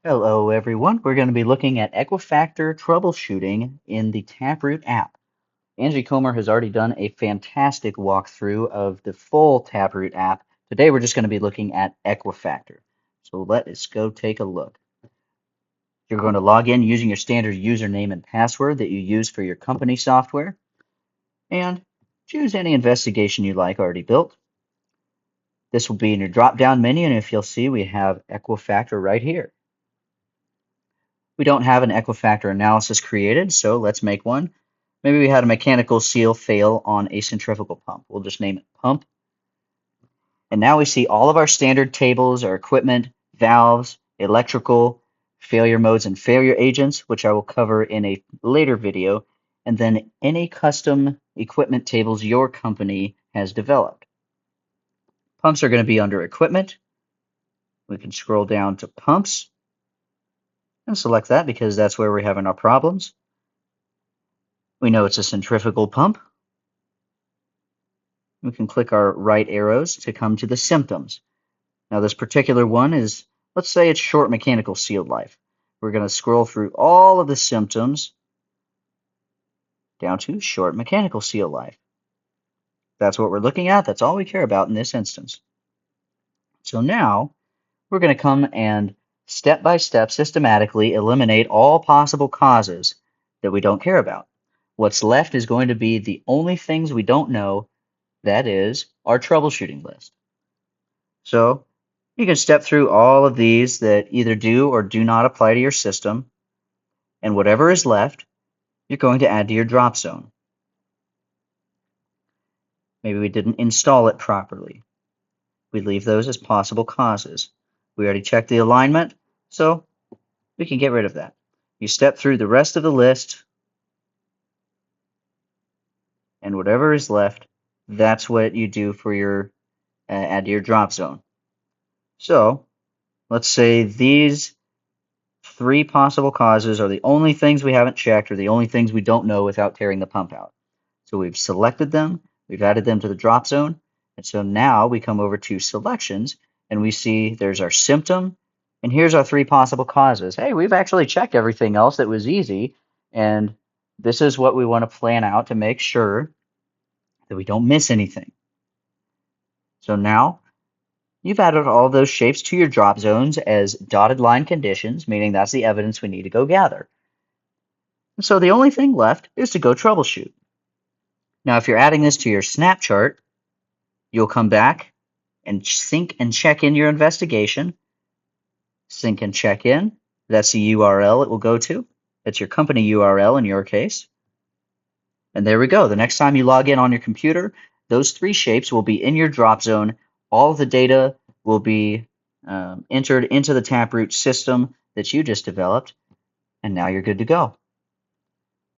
Hello everyone, we're going to be looking at Equifactor troubleshooting in the TapRooT app. Angie Comer has already done a fantastic walkthrough of the full TapRooT app. Today we're just going to be looking at Equifactor. So let us go take a look. You're going to log in using your standard username and password that you use for your company software, and choose any investigation you like already built. This will be in your drop-down menu, and if you'll see, we have Equifactor right here. We don't have an Equifactor analysis created, so let's make one. Maybe we had a mechanical seal fail on a centrifugal pump. We'll just name it pump. And now we see all of our standard tables, our equipment, valves, electrical, failure modes, and failure agents, which I will cover in a later video, and then any custom equipment tables your company has developed. Pumps are going to be under equipment. We can scroll down to pumps and select that because that's where we're having our problems. We know it's a centrifugal pump. We can click our right arrows to come to the symptoms. Now this particular one is, let's say it's short mechanical seal life. We're going to scroll through all of the symptoms down to short mechanical seal life. That's what we're looking at. That's all we care about in this instance. So now we're going to come and step by step systematically eliminate all possible causes that we don't care about. What's left is going to be the only things we don't know, that is our troubleshooting list. So you can step through all of these that either do or do not apply to your system, and whatever is left, you're going to add to your drop zone. Maybe we didn't install it properly. We leave those as possible causes. We already checked the alignment, so we can get rid of that. You step through the rest of the list, and whatever is left, that's what you do for your add to your drop zone. So let's say these three possible causes are the only things we haven't checked or the only things we don't know without tearing the pump out. So we've selected them, we've added them to the drop zone, and so now we come over to selections and we see there's our symptom, and here's our three possible causes. Hey, we've actually checked everything else that was easy, and this is what we want to plan out to make sure that we don't miss anything. So now you've added all those shapes to your drop zones as dotted line conditions, meaning that's the evidence we need to go gather. And so the only thing left is to go troubleshoot. Now, if you're adding this to your snap chart, you'll come back and sync and check in your investigation. Sync and check in. That's the URL it will go to. That's your company URL in your case. And there we go. The next time you log in on your computer, those three shapes will be in your drop zone. All of the data will be entered into the TapRooT system that you just developed, and now you're good to go.